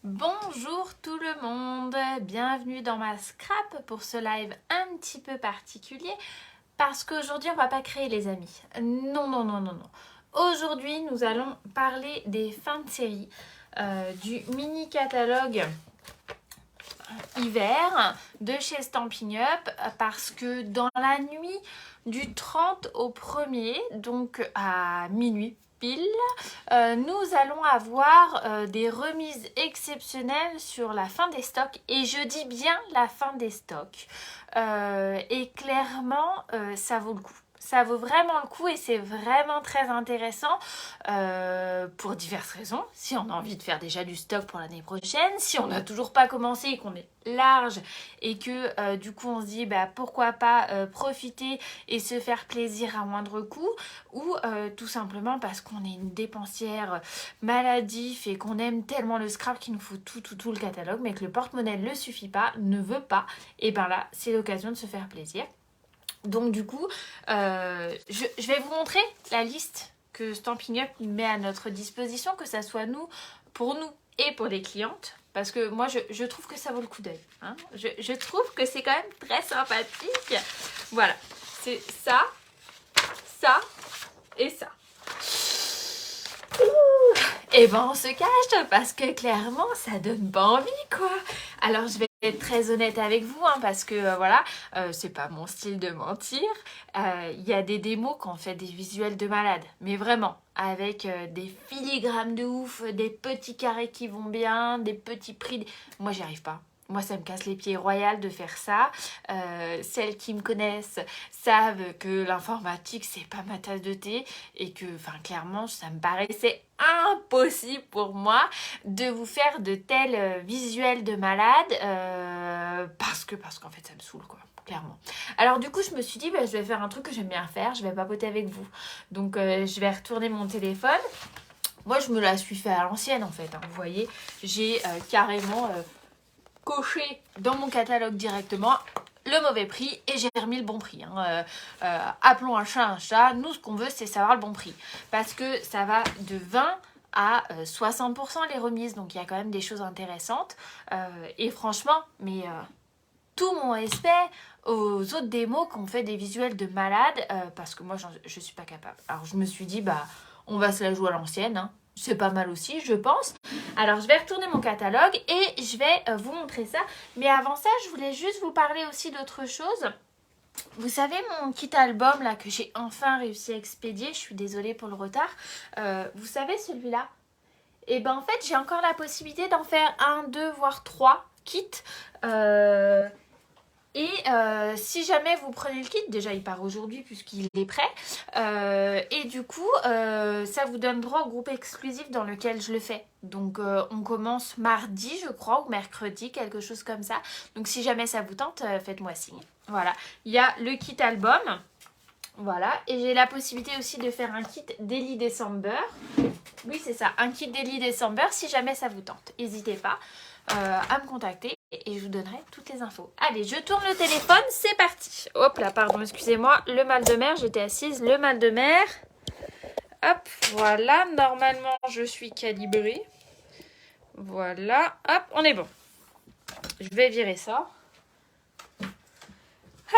Bonjour tout le monde, bienvenue dans ma scrap pour ce live un petit peu particulier parce qu'aujourd'hui on va pas créer les amis. Non, non, non, non, non. Aujourd'hui nous allons parler des fins de série du mini catalogue hiver de chez Stampin' Up parce que dans la nuit du 30 au 1er, donc à minuit pile, nous allons avoir des remises exceptionnelles sur la fin des stocks et je dis bien la fin des stocks et clairement ça vaut le coup. Ça vaut vraiment le coup et c'est vraiment très intéressant pour diverses raisons. Si on a envie de faire déjà du stock pour l'année prochaine, si on n'a toujours pas commencé et qu'on est large et que du coup on se dit pourquoi pas profiter et se faire plaisir à moindre coût ou tout simplement parce qu'on est une dépensière maladif et qu'on aime tellement le scrap qu'il nous faut tout le catalogue mais que le porte-monnaie ne suffit pas, ne veut pas, et ben là c'est l'occasion de se faire plaisir. Donc du coup, je vais vous montrer la liste que Stampin' Up met à notre disposition, que ça soit pour nous et pour les clientes. Parce que moi, je trouve que ça vaut le coup d'œil. Hein. Je trouve que c'est quand même très sympathique. Voilà, c'est ça, ça et ça. Et ben on se cache parce que clairement ça donne pas envie quoi. Alors je vais être très honnête avec vous parce que voilà, c'est pas mon style de mentir. Il y a des démos qui ont fait des visuels de malade, mais vraiment avec des filigranes de ouf, des petits carrés qui vont bien, des petits prix. Moi j'y arrive pas. Moi, ça me casse les pieds royal de faire ça. Celles qui me connaissent savent que l'informatique, c'est pas ma tasse de thé et que, clairement, ça me paraissait impossible pour moi de vous faire de tels visuels de malade parce qu'en fait, ça me saoule, quoi. Clairement. Alors du coup je me suis dit je vais faire un truc que j'aime bien faire, je vais papoter avec vous. Donc je vais retourner mon téléphone. Moi je me la suis fait à l'ancienne en fait. Vous voyez, j'ai carrément coché dans mon catalogue directement le mauvais prix et j'ai remis le bon prix. Appelons un chat. Nous, ce qu'on veut, c'est savoir le bon prix. Parce que ça va de 20 à 60% les remises. Donc, il y a quand même des choses intéressantes. Et franchement, tout mon respect aux autres démos qui ont fait des visuels de malade. Parce que moi, je suis pas capable. Alors, je me suis dit, on va se la jouer à l'ancienne. C'est pas mal aussi, je pense. Alors, je vais retourner mon catalogue et je vais vous montrer ça. Mais avant ça, je voulais juste vous parler aussi d'autre chose. Vous savez, mon kit album là que j'ai enfin réussi à expédier, je suis désolée pour le retard. Vous savez celui-là? Et ben en fait, j'ai encore la possibilité d'en faire 1, 2, voire 3 kits. Et si jamais vous prenez le kit, déjà il part aujourd'hui puisqu'il est prêt, et du coup ça vous donne droit au groupe exclusif dans lequel je le fais. Donc on commence mardi je crois ou mercredi, quelque chose comme ça. Donc si jamais ça vous tente, faites-moi signe. Voilà, il y a le kit album, voilà, et j'ai la possibilité aussi de faire un kit Daily December. Oui c'est ça, un kit Daily December si jamais ça vous tente. N'hésitez pas à me contacter et je vous donnerai toutes les infos. Allez, je tourne le téléphone, c'est parti. Hop là, pardon, excusez-moi, le mal de mer, j'étais assise, le mal de mer. Hop, voilà, normalement je suis calibrée. Voilà, hop, on est bon. Je vais virer ça.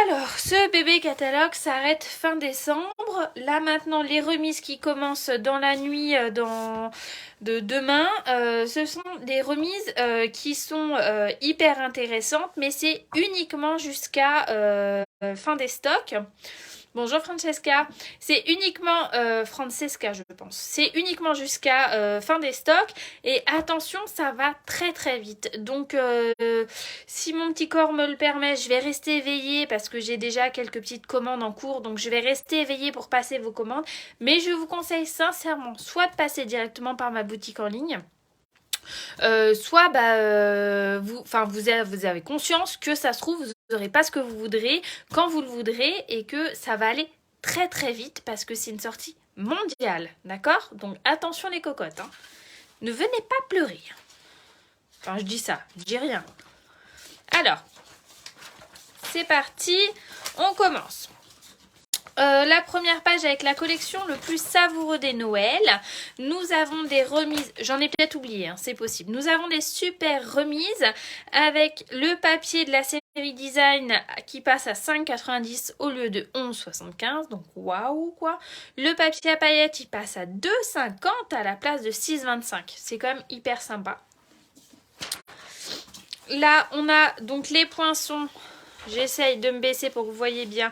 Alors, ce bébé catalogue s'arrête fin décembre. Là maintenant, les remises qui commencent dans la nuit de demain, ce sont des remises qui sont hyper intéressantes, mais c'est uniquement jusqu'à fin des stocks. Bonjour Francesca, c'est uniquement Francesca je pense, c'est uniquement jusqu'à fin des stocks et attention ça va très très vite donc si mon petit corps me le permet je vais rester éveillée parce que j'ai déjà quelques petites commandes en cours donc je vais rester éveillée pour passer vos commandes mais je vous conseille sincèrement soit de passer directement par ma boutique en ligne soit vous avez conscience que ça se trouve vous n'aurez pas ce que vous voudrez quand vous le voudrez et que ça va aller très très vite parce que c'est une sortie mondiale, d'accord? Donc attention les cocottes, ne venez pas pleurer. Enfin je dis ça, je dis rien. Alors, c'est parti, on commence. La première page avec la collection le plus savoureux des Noëls. Nous avons des remises, j'en ai peut-être oublié, hein, c'est possible. Nous avons des super remises avec le papier de la série Design qui passe à 5,90 au lieu de 11,75. Donc waouh quoi. Le papier à paillettes il passe à 2,50 à la place de 6,25. C'est quand même hyper sympa. Là on a donc les poinçons. J'essaye de me baisser pour que vous voyez bien.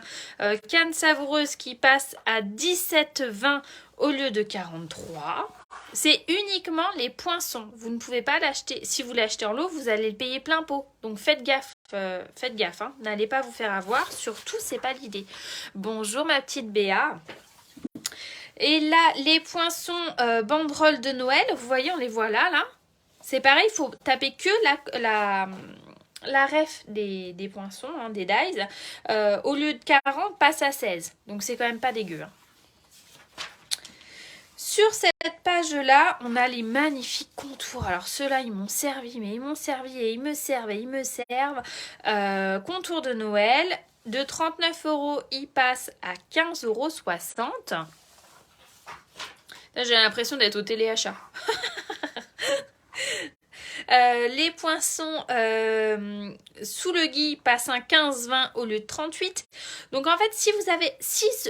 Canne savoureuse qui passe à 17,20 au lieu de 43. C'est uniquement les poinçons. Vous ne pouvez pas l'acheter. Si vous l'achetez en lot, vous allez le payer plein pot. Donc faites gaffe. Hein. N'allez pas vous faire avoir. Surtout, c'est pas l'idée. Bonjour ma petite Béa. Et là, les poinçons banderoles de Noël. Vous voyez, on les voit là. C'est pareil, il faut taper que la ref des poinçons, hein, des dies, au lieu de 40, passe à 16. Donc, c'est quand même pas dégueu. Hein. Sur cette page-là, on a les magnifiques contours. Alors, ceux-là, ils m'ont servi, mais ils m'ont servi et ils me servent et ils me servent. Contours de Noël. De 39 €, ils passent à 15,60 €. Là, j'ai l'impression d'être au téléachat. Les poinçons sous le gui passent à 15,20 au lieu de 38. Donc en fait, si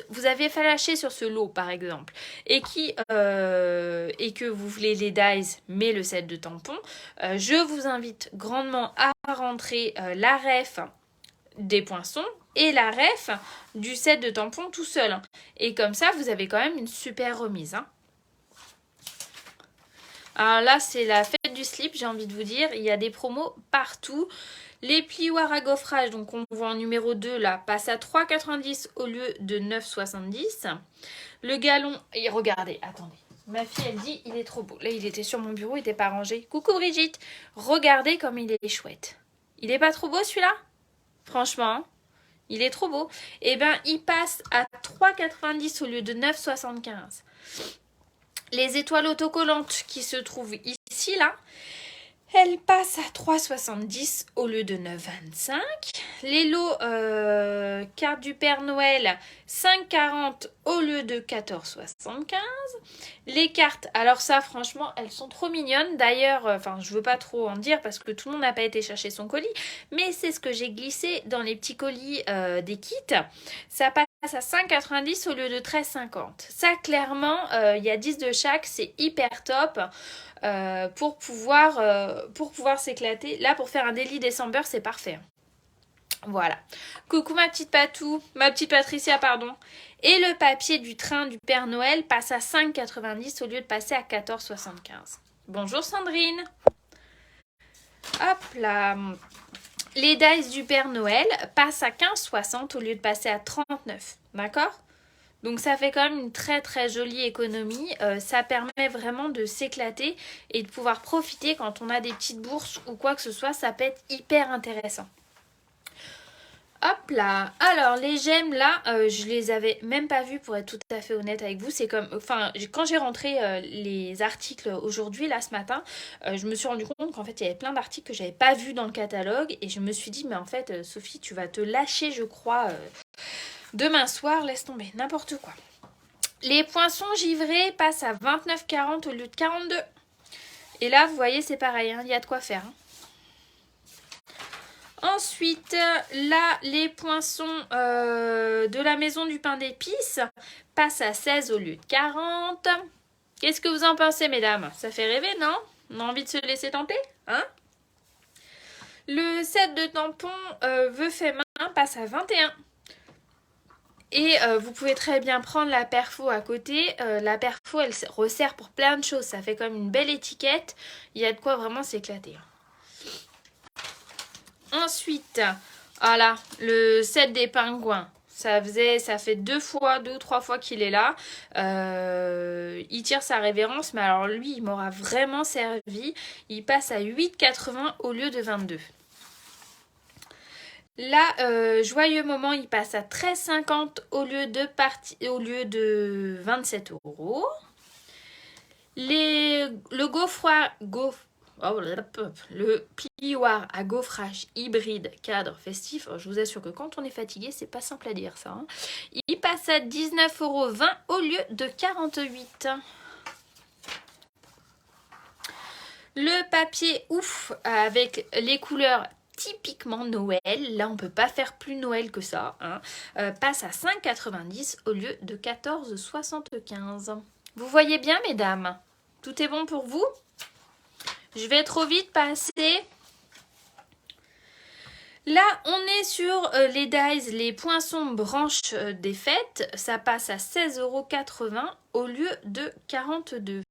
vous avez falaché sur ce lot par exemple et que vous voulez les dies mais le set de tampons, je vous invite grandement à rentrer la ref des poinçons et la ref du set de tampons tout seul. Et comme ça, vous avez quand même une super remise. Hein. Alors là, c'est la fête du slip, j'ai envie de vous dire. Il y a des promos partout. Les plioirs à gaufrage, donc on voit en numéro 2 là, passe à 3,90 au lieu de 9,70. Le galon, et regardez, attendez. Ma fille, elle dit, il est trop beau. Là, il était sur mon bureau, il n'était pas rangé. Coucou Brigitte, regardez comme il est chouette. Il est pas trop beau celui-là? Franchement, il est trop beau. Eh bien, il passe à 3,90 au lieu de 9,75. Les étoiles autocollantes qui se trouvent ici, là, elles passent à 3,70 au lieu de 9,25. Les lots cartes du Père Noël, 5,40 au lieu de 14,75. Les cartes, alors ça, franchement, elles sont trop mignonnes. D'ailleurs, je veux pas trop en dire parce que tout le monde n'a pas été chercher son colis. Mais c'est ce que j'ai glissé dans les petits colis des kits. Ça passe à 5,90 au lieu de 13,50. Ça, clairement, il y a 10 de chaque. C'est hyper top. Pour pouvoir s'éclater. Là, pour faire un Daily December, c'est parfait. Voilà. Coucou ma petite Patricia, pardon. Et le papier du train du Père Noël passe à 5,90 au lieu de passer à 14,75. Bonjour Sandrine. Hop là. Les dice du Père Noël passent à 15,60 au lieu de passer à 39. D'accord ? Donc ça fait quand même une très très jolie économie. Ça permet vraiment de s'éclater et de pouvoir profiter quand on a des petites bourses ou quoi que ce soit. Ça peut être hyper intéressant. Hop là. Alors les gemmes là, je les avais même pas vues pour être tout à fait honnête avec vous. C'est comme, quand j'ai rentré les articles aujourd'hui là ce matin, je me suis rendu compte qu'en fait il y avait plein d'articles que j'avais pas vus dans le catalogue et je me suis dit mais en fait Sophie tu vas te lâcher je crois demain soir, laisse tomber n'importe quoi. Les poinçons givrés passent à 29,40 au lieu de 42. Et là vous voyez c'est pareil, hein, il y a de quoi faire. Hein. Ensuite, là, les poinçons de la maison du pain d'épices passent à 16 au lieu de 40. Qu'est-ce que vous en pensez, mesdames? Ça fait rêver, non? On a envie de se laisser tenter, hein? Le set de tampons vœux fait main passe à 21. Et vous pouvez très bien prendre la perfo à côté. La perfo, elle resserre pour plein de choses. Ça fait comme une belle étiquette. Il y a de quoi vraiment s'éclater. Ensuite, voilà, le set des pingouins. Ça fait 2 ou 3 fois qu'il est là. Il tire sa révérence, mais alors lui, il m'aura vraiment servi. Il passe à 8,80 au lieu de 22. Là, joyeux moment, il passe à 13,50 au lieu de 27 €. Le le plioir à gaufrage hybride cadre festif. Je vous assure que quand on est fatigué, c'est pas simple à dire ça. Hein. Il passe à 19,20 € au lieu de 48. Le papier ouf avec les couleurs typiquement Noël, là on peut pas faire plus Noël que ça, hein, passe à 5,90 € au lieu de 14,75 €. Vous voyez bien mesdames? Tout est bon pour vous? Je vais trop vite passer. Là, on est sur les dies, les poinçons branches des fêtes. Ça passe à 16,80 € au lieu de 42 €.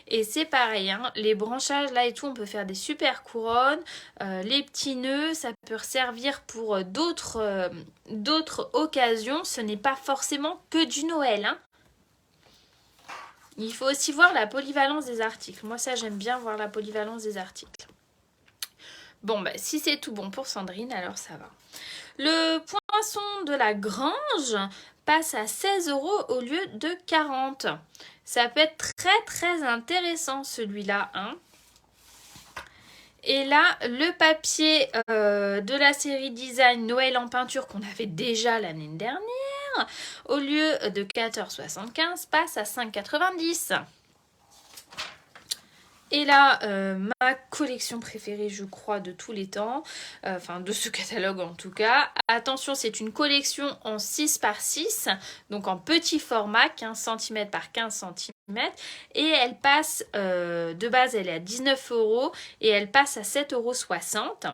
Et c'est pareil, hein, les branchages là et tout, on peut faire des super couronnes. Les petits nœuds, ça peut servir pour d'autres occasions. Ce n'est pas forcément que du Noël. Hein. Il faut aussi voir la polyvalence des articles. Moi, ça, j'aime bien voir la polyvalence des articles. Bon, bah, si c'est tout bon pour Sandrine, alors ça va. Le poinçon de la grange passe à 16 € au lieu de 40. Ça peut être très très intéressant celui-là. Hein. Et là, le papier de la série Design Noël en peinture qu'on avait déjà l'année dernière, au lieu de 14,75 passe à 5,90 €. Et là, ma collection préférée, je crois, de tous les temps, enfin de ce catalogue en tout cas. Attention, c'est une collection en 6 par 6, donc en petit format, 15 cm par 15 cm. Et elle passe, de base, elle est à 19 € et elle passe à 7,60 €.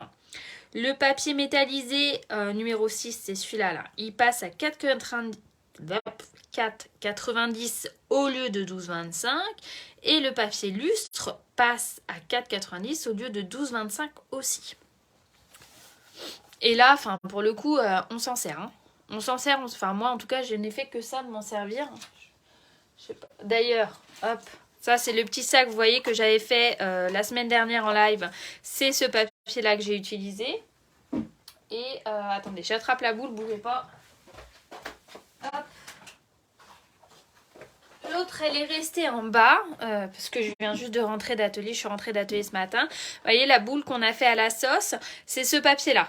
Le papier métallisé numéro 6, c'est celui-là, là. Il passe à 4,90 au lieu de 12,25 € et le papier lustre passe à 4,90 au lieu de 12,25 aussi. Et là, enfin pour le coup, on s'en sert. Hein. On s'en sert, enfin moi en tout cas, je n'ai fait que ça de m'en servir. Je sais pas. D'ailleurs, hop, ça c'est le petit sac, vous voyez, que j'avais fait la semaine dernière en live. C'est ce papier-là que j'ai utilisé. Et attendez, j'attrape la boule, bougez pas. Hop. L'autre, elle est restée en bas, parce que je viens juste de rentrer d'atelier. Je suis rentrée d'atelier ce matin. Vous voyez, la boule qu'on a fait à la sauce, c'est ce papier-là.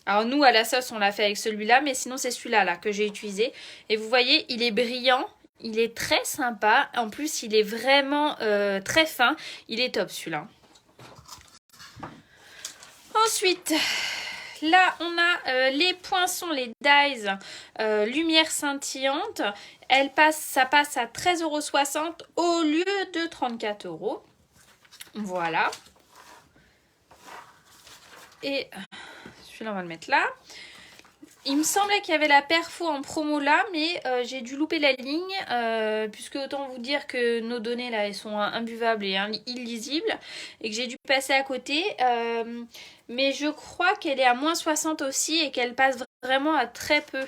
Alors nous, à la sauce, on l'a fait avec celui-là, mais sinon, c'est celui-là là, que j'ai utilisé. Et vous voyez, il est brillant, il est très sympa. En plus, il est vraiment très fin. Il est top, celui-là. Ensuite... Là, on a les poinçons, les dies lumière scintillante. Ça passe à 13,60 € au lieu de 34 €. Voilà. Et celui-là, on va le mettre là. Il me semblait qu'il y avait la perfo en promo là, mais j'ai dû louper la ligne, puisque autant vous dire que nos données là, elles sont imbuvables et illisibles, et que j'ai dû passer à côté. Mais je crois qu'elle est à moins 60 aussi et qu'elle passe vraiment à très peu.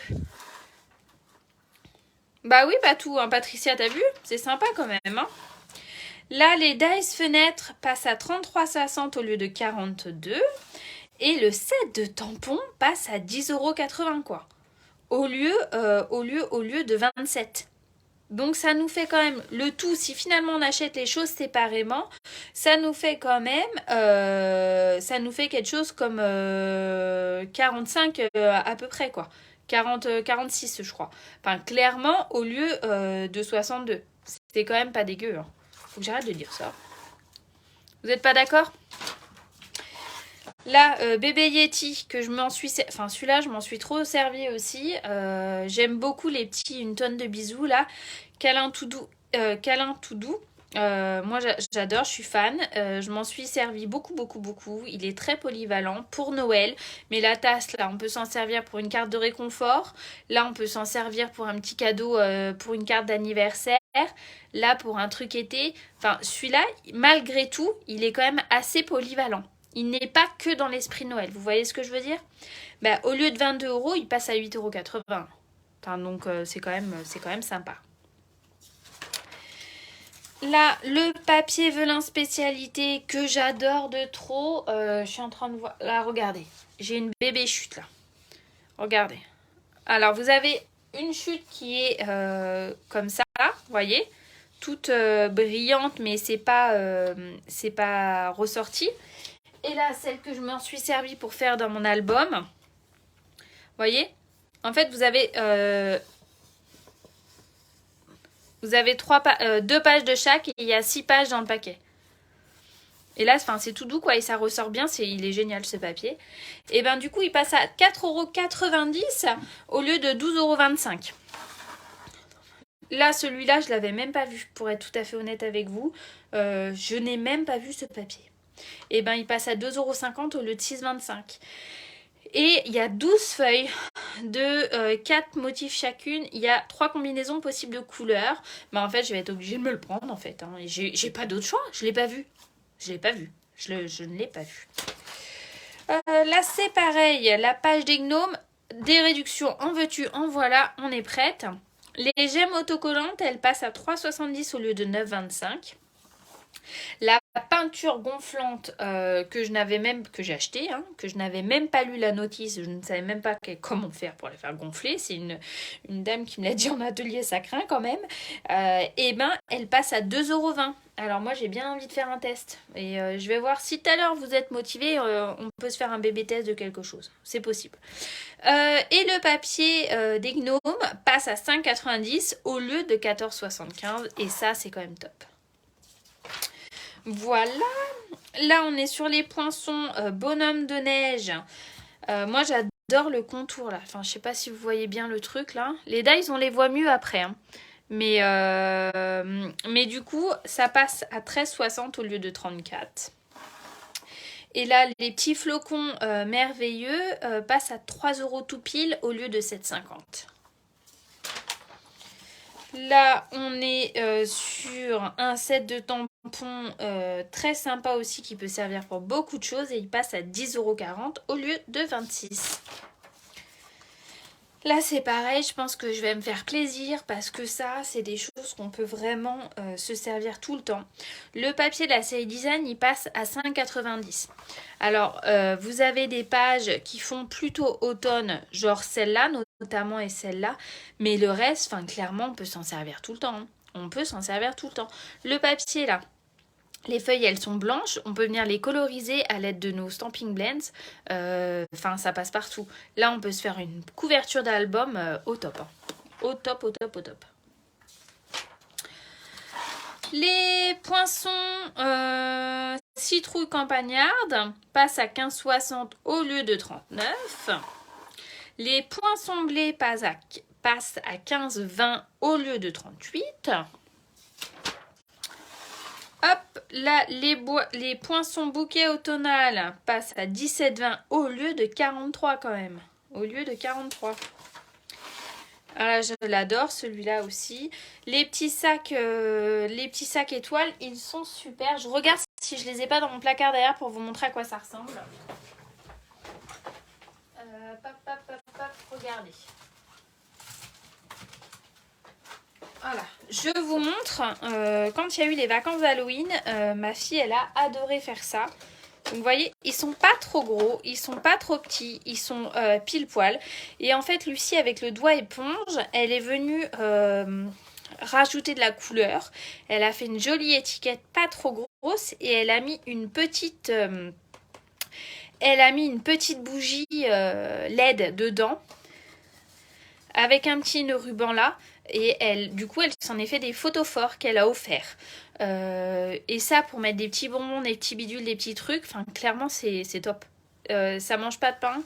Bah oui, pas tout, hein, Patricia, t'as vu? C'est sympa quand même. Hein. Là, les dies fenêtres passent à 33,60 au lieu de 42. Et le set de tampons passe à 10,80 € quoi. Au lieu de 27. Donc ça nous fait quand même le tout, si finalement on achète les choses séparément, ça nous fait quand même, ça nous fait quelque chose comme 45 à peu près quoi. 46 je crois. Enfin clairement au lieu de 62. C'était quand même pas dégueu. Hein. Faut que j'arrête de dire ça. Vous n'êtes pas d'accord ? Là, bébé Yeti, que je m'en suis... Enfin, celui-là, je m'en suis trop servi aussi. J'aime beaucoup les petits une tonne de bisous, là. Câlin tout doux. Moi, j'adore, je suis fan. Je m'en suis servi beaucoup, beaucoup, beaucoup. Il est très polyvalent pour Noël. Mais la tasse, là, on peut s'en servir pour une carte de réconfort. Là, on peut s'en servir pour un petit cadeau, pour une carte d'anniversaire. Là, pour un truc été. Enfin, celui-là, malgré tout, il est quand même assez polyvalent. Il n'est pas que dans l'esprit Noël. Vous voyez ce que je veux dire ? Bah, au lieu de 22 €, il passe à 8,80 €. Enfin, donc, c'est quand même sympa. Là, le papier velin spécialité que j'adore de trop. Je suis en train de voir... Là, regardez. J'ai une bébé chute, là. Regardez. Alors, vous avez une chute qui est comme ça, vous voyez ? toute brillante, mais c'est pas ressorti. Et là, celle que je m'en suis servi pour faire dans mon album. Vous voyez? En fait, vous avez 2 pages de chaque et il y a 6 pages dans le paquet. Et là, c'est tout doux, quoi, et ça ressort bien, il est génial ce papier. Et ben du coup, il passe à 4,90 € au lieu de 12,25 €. Là, celui-là, je l'avais même pas vu, pour être tout à fait honnête avec vous. Je n'ai même pas vu ce papier. Et ben il passe à 2,50 € au lieu de 6,25 €. Et il y a 12 feuilles de 4 motifs chacune. Il y a 3 combinaisons possibles de couleurs. Mais en fait, je vais être obligée de me le prendre, en fait. Hein. J'ai pas d'autre choix, je l'ai pas vu. Je l'ai pas vu. Je ne l'ai pas vu. Là, c'est pareil. La page des gnomes, des réductions en veux-tu, en voilà. On est prête. Les gemmes autocollantes, elles passent à 3,70 € au lieu de 9,25 €. La peinture gonflante que j'ai achetée, hein, que je n'avais même pas lu la notice, je ne savais même pas comment faire pour la faire gonfler. C'est une dame qui me l'a dit en atelier, ça craint quand même. Et ben, elle passe à 2,20 €. Alors moi, j'ai bien envie de faire un test. Et je vais voir si tout à l'heure vous êtes motivés, on peut se faire un bébé test de quelque chose. C'est possible. Et le papier des gnomes passe à 5,90 € au lieu de 14,75 €. Et ça, c'est quand même top. Voilà. Là, on est sur les poinçons bonhomme de neige. Moi, j'adore le contour, là. Enfin, je sais pas si vous voyez bien le truc, là. Les dies, on les voit mieux après, hein. Mais du coup, ça passe à 13,60 € au lieu de 34 €. Et là, les petits flocons merveilleux passent à 3 € tout pile au lieu de 7,50 €. Là, on est sur un set de tampons très sympa aussi qui peut servir pour beaucoup de choses et il passe à 10,40 € au lieu de 26 €. Là, c'est pareil, je pense que je vais me faire plaisir parce que ça, c'est des choses qu'on peut vraiment se servir tout le temps. Le papier de la série Design, il passe à 5,90 €. Alors, vous avez des pages qui font plutôt automne, genre celle-là notamment et celle-là. Mais le reste, clairement, on peut s'en servir tout le temps. Hein. On peut s'en servir tout le temps. Le papier, là, les feuilles, elles sont blanches. On peut venir les coloriser à l'aide de nos Stampin' Blends. Ça passe partout. Là, on peut se faire une couverture d'album au top. Hein. Au top, au top, au top. Les poinçons citrouille campagnarde passent à 15,60 € au lieu de 39 €. Les poinçons blés passent à 15,20 € au lieu de 38 €. Hop, là, les poinçons bouquet automnal passent à 17,20 € au lieu de 43 € quand même. Au lieu de 43 €. Alors, je l'adore, celui-là aussi. Les petits sacs étoiles, ils sont super. Je regarde si je les ai pas dans mon placard derrière pour vous montrer à quoi ça ressemble. Regardez. Voilà, je vous montre, quand il y a eu les vacances d'Halloween, ma fille, elle a adoré faire ça. Donc, vous voyez, ils sont pas trop gros, ils sont pas trop petits, ils sont pile poil. Et en fait, Lucie, avec le doigt éponge, elle est venue rajouter de la couleur. Elle a fait une jolie étiquette pas trop grosse et elle a mis une petite bougie LED dedans avec un petit nœud ruban là. Et elle s'en est fait des photos forts qu'elle a offert. Et ça, pour mettre des petits bonbons, des petits bidules, des petits trucs, clairement, c'est top. Ça mange pas de pain.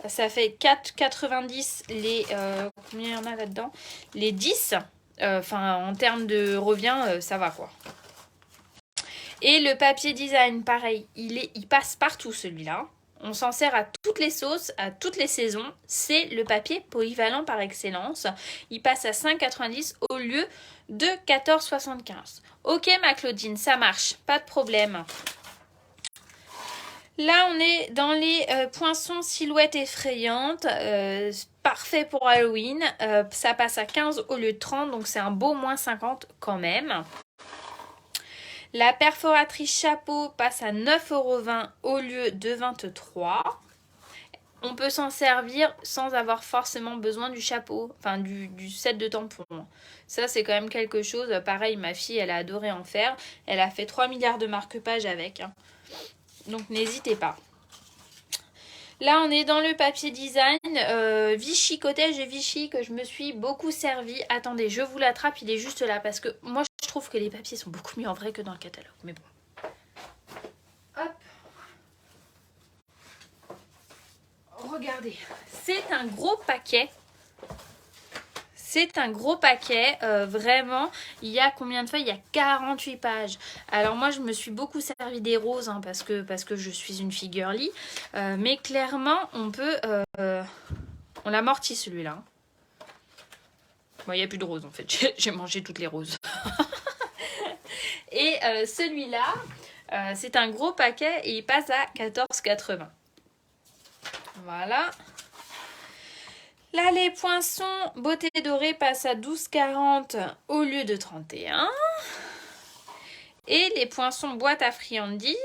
Ça fait 4,90 les... combien il y en a là-dedans? Les 10. En termes de revient, ça va quoi. Et le papier design, pareil, il passe partout celui-là. On s'en sert à toutes les sauces, à toutes les saisons. C'est le papier polyvalent par excellence. Il passe à 5,90 € au lieu de 14,75 €. Ok ma Claudine, ça marche, pas de problème. Là, on est dans les poinçons silhouettes effrayantes. Parfait pour Halloween. Ça passe à 15 € au lieu de 30 €, donc c'est un beau moins 50 € quand même. La perforatrice chapeau passe à 9,20 € au lieu de 23 €. on peut s'en servir sans avoir forcément besoin du chapeau, enfin du set de tampons. Ça, c'est quand même quelque chose. Pareil, ma fille, elle a adoré en faire. Elle a fait 3 milliards de marque-pages avec. Hein. Donc, n'hésitez pas. Là, on est dans le papier design Vichy, Cottage et Vichy, que je me suis beaucoup servi. Attendez, je vous l'attrape, il est juste là, parce que moi, je trouve que les papiers sont beaucoup mieux en vrai que dans le catalogue. Mais bon. Hop. Regardez, c'est un gros paquet. C'est un gros paquet, vraiment. Il y a combien de feuilles? Il y a 48 pages. Alors moi, je me suis beaucoup servi des roses hein, parce que je suis une fille girly. Mais clairement, on peut... on l'amortit celui-là. Hein. Bon, il n'y a plus de roses en fait. J'ai mangé toutes les roses. Et celui-là, c'est un gros paquet et il passe à 14,80. Voilà. Là, les poinçons beauté dorée passent à 12,40 au lieu de 31. Et les poinçons boîte à friandises,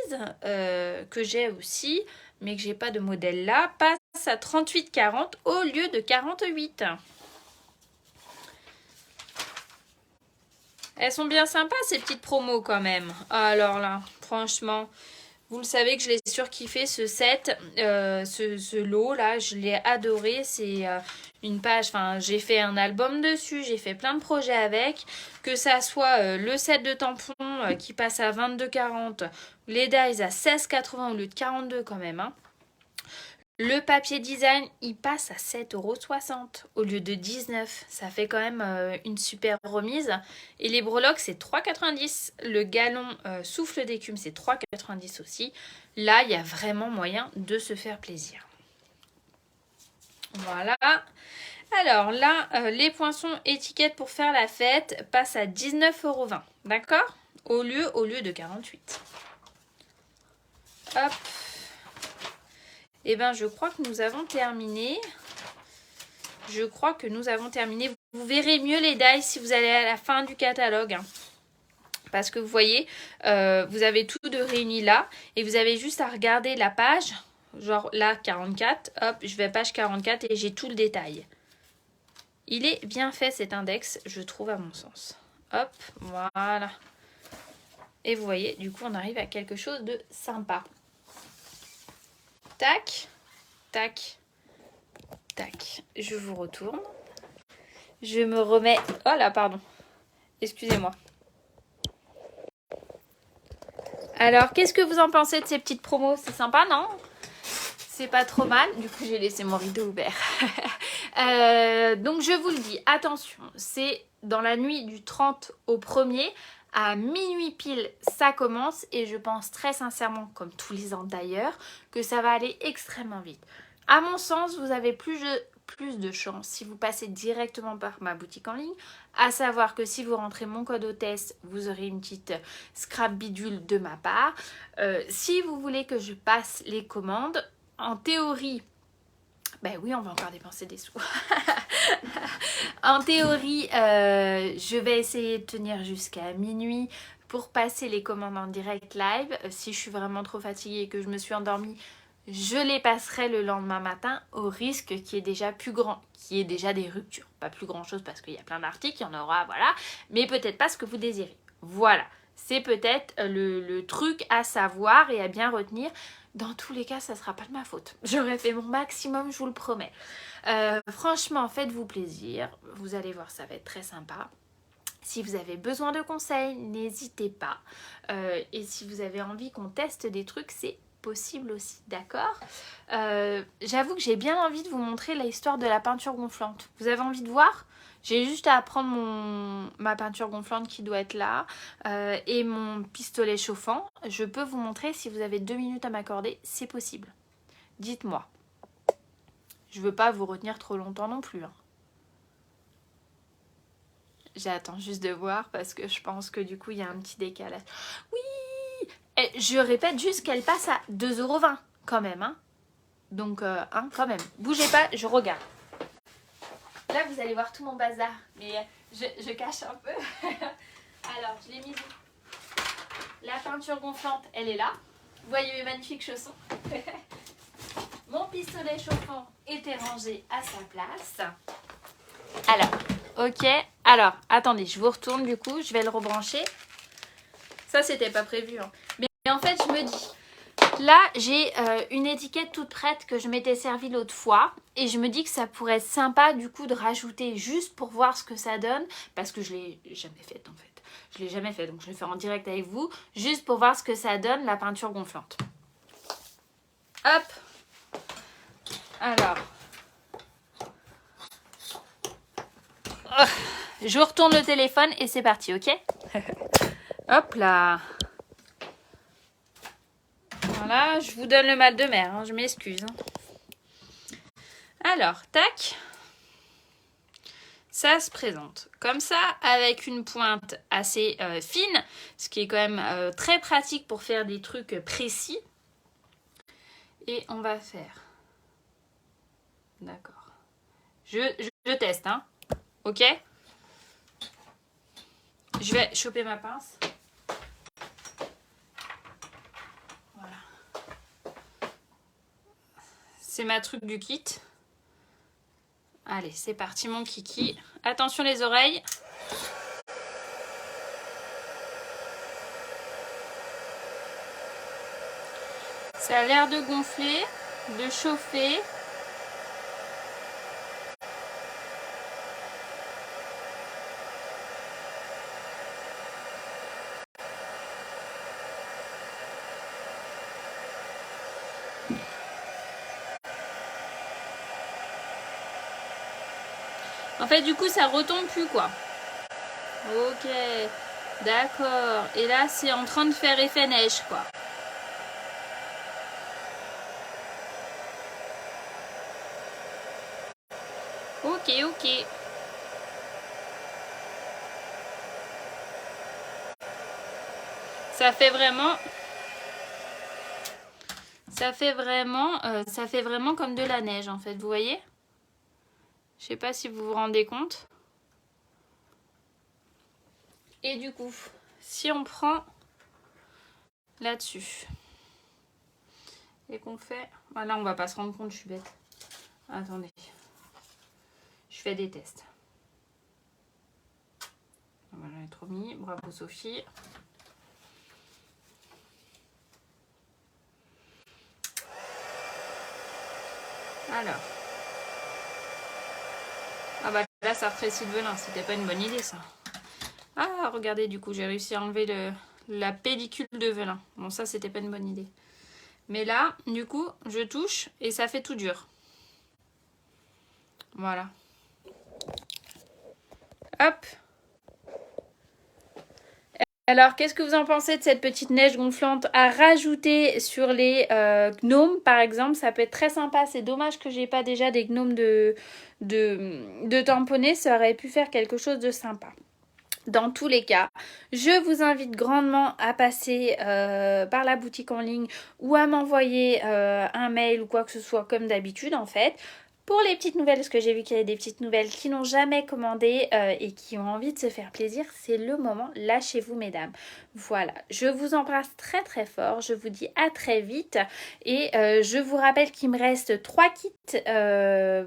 que j'ai aussi, mais que j'ai pas de modèle là, passent à 38,40 au lieu de 48. Elles sont bien sympas ces petites promos quand même. Alors là, franchement... Vous le savez que je l'ai surkiffé ce set, ce lot là, je l'ai adoré. C'est une page, enfin j'ai fait un album dessus, j'ai fait plein de projets avec. Que ça soit le set de tampons qui passe à 22,40, les dies à 16,80 au lieu de 42 quand même. Hein. Le papier design, il passe à 7,60 € au lieu de 19. Ça fait quand même une super remise. Et les breloques, c'est 3,90 €. Le galon souffle d'écume, c'est 3,90 € aussi. Là, il y a vraiment moyen de se faire plaisir. Voilà. Alors là, les poinçons étiquettes pour faire la fête passent à 19,20 €. D'accord? Au lieu de 48. Hop. Eh bien, je crois que nous avons terminé. Vous verrez mieux les dies si vous allez à la fin du catalogue. Hein. Parce que vous voyez, vous avez tout de réuni là. Et vous avez juste à regarder la page. Genre là, 44. Hop, je vais à page 44 et j'ai tout le détail. Il est bien fait cet index, je trouve à mon sens. Hop, voilà. Et vous voyez, du coup, on arrive à quelque chose de sympa. Tac, tac, tac. Je vous retourne. Je me remets... Oh là, pardon. Excusez-moi. Alors, qu'est-ce que vous en pensez de ces petites promos? C'est sympa, non? C'est pas trop mal. Du coup, j'ai laissé mon rideau ouvert. Donc, je vous le dis, attention. C'est dans la nuit du 30 au 1er. À minuit pile, ça commence et je pense très sincèrement, comme tous les ans d'ailleurs, que ça va aller extrêmement vite. À mon sens, vous avez plus de chance si vous passez directement par ma boutique en ligne, à savoir que si vous rentrez mon code hôtesse, vous aurez une petite scrap bidule de ma part. Si vous voulez que je passe les commandes, en théorie... Ben oui, on va encore dépenser des sous. En théorie, je vais essayer de tenir jusqu'à minuit pour passer les commandes en direct live. Si je suis vraiment trop fatiguée et que je me suis endormie, je les passerai le lendemain matin au risque qu'il y ait déjà des ruptures. Pas plus grand chose parce qu'il y a plein d'articles, il y en aura, voilà. Mais peut-être pas ce que vous désirez. Voilà, c'est peut-être le truc à savoir et à bien retenir. Dans tous les cas, ça ne sera pas de ma faute. J'aurais fait mon maximum, je vous le promets. Franchement, faites-vous plaisir. Vous allez voir, ça va être très sympa. Si vous avez besoin de conseils, n'hésitez pas. Et si vous avez envie qu'on teste des trucs, c'est possible aussi, d'accord? J'avoue que j'ai bien envie de vous montrer l'histoire de la peinture gonflante. Vous avez envie de voir? J'ai juste à prendre ma peinture gonflante qui doit être là et mon pistolet chauffant. Je peux vous montrer si vous avez 2 minutes à m'accorder, c'est possible. Dites-moi. Je veux pas vous retenir trop longtemps non plus. Hein. J'attends juste de voir parce que je pense que du coup il y a un petit décalage. Oui! Et je répète juste qu'elle passe à 2,20 € quand même. Hein. Donc, quand même. Bougez pas, je regarde. Là, vous allez voir tout mon bazar, mais je cache un peu. Alors, je l'ai mise où? La peinture gonflante, elle est là. Vous voyez mes magnifiques chaussons. Mon pistolet chauffant était rangé à sa place. Alors, ok. Alors, attendez, je vous retourne du coup. Je vais le rebrancher. Ça, c'était pas prévu. Hein. Mais en fait, je me dis... Là, j'ai une étiquette toute prête que je m'étais servie l'autre fois. Et je me dis que ça pourrait être sympa du coup de rajouter juste pour voir ce que ça donne. Parce que je l'ai jamais faite en fait. Je l'ai jamais fait, donc je vais faire en direct avec vous. Juste pour voir ce que ça donne, la peinture gonflante. Hop. Alors. Oh. Je retourne le téléphone et c'est parti, ok? Hop là. Voilà, je vous donne le mal de mer, hein, je m'excuse. Hein. Alors, tac. Ça se présente comme ça, avec une pointe assez fine, ce qui est quand même très pratique pour faire des trucs précis. Et on va faire... D'accord. Je teste, hein. Ok? Je vais choper ma pince. Voilà. C'est ma truc du kit. Allez, c'est parti mon kiki. Attention les oreilles. Ça a l'air de gonfler, de chauffer. En fait, du coup, ça retombe plus, quoi. Ok, d'accord. Et là, c'est en train de faire effet neige, quoi. Ok, ok. Ça fait vraiment... Ça fait vraiment comme de la neige, en fait. Vous voyez? Je sais pas si vous vous rendez compte. Et du coup, si on prend là-dessus et qu'on fait... Ah là, on va pas se rendre compte, je suis bête. Attendez. Je fais des tests. Voilà, j'en ai trop mis. Bravo Sophie. Alors. Ah bah là, ça rétrécit le velin. C'était pas une bonne idée, ça. Ah, regardez, du coup, j'ai réussi à enlever la pellicule de velin. Bon, ça, c'était pas une bonne idée. Mais là, du coup, je touche et ça fait tout dur. Voilà. Hop. Alors, qu'est-ce que vous en pensez de cette petite neige gonflante à rajouter sur les gnomes, par exemple? Ça peut être très sympa. C'est dommage que j'ai pas déjà des gnomes de tamponner. Ça aurait pu faire quelque chose de sympa. Dans tous les cas, je vous invite grandement à passer par la boutique en ligne ou à m'envoyer un mail ou quoi que ce soit comme d'habitude en fait. Pour les petites nouvelles, parce que j'ai vu qu'il y avait des petites nouvelles qui n'ont jamais commandé et qui ont envie de se faire plaisir, c'est le moment. Lâchez-vous mesdames. Voilà, je vous embrasse très très fort. Je vous dis à très vite. Et je vous rappelle qu'il me reste 3 kits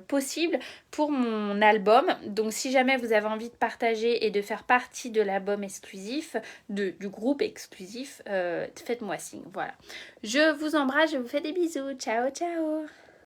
possibles pour mon album. Donc si jamais vous avez envie de partager et de faire partie de l'album exclusif, du groupe exclusif, faites-moi signe. Voilà. Je vous embrasse, je vous fais des bisous. Ciao, ciao.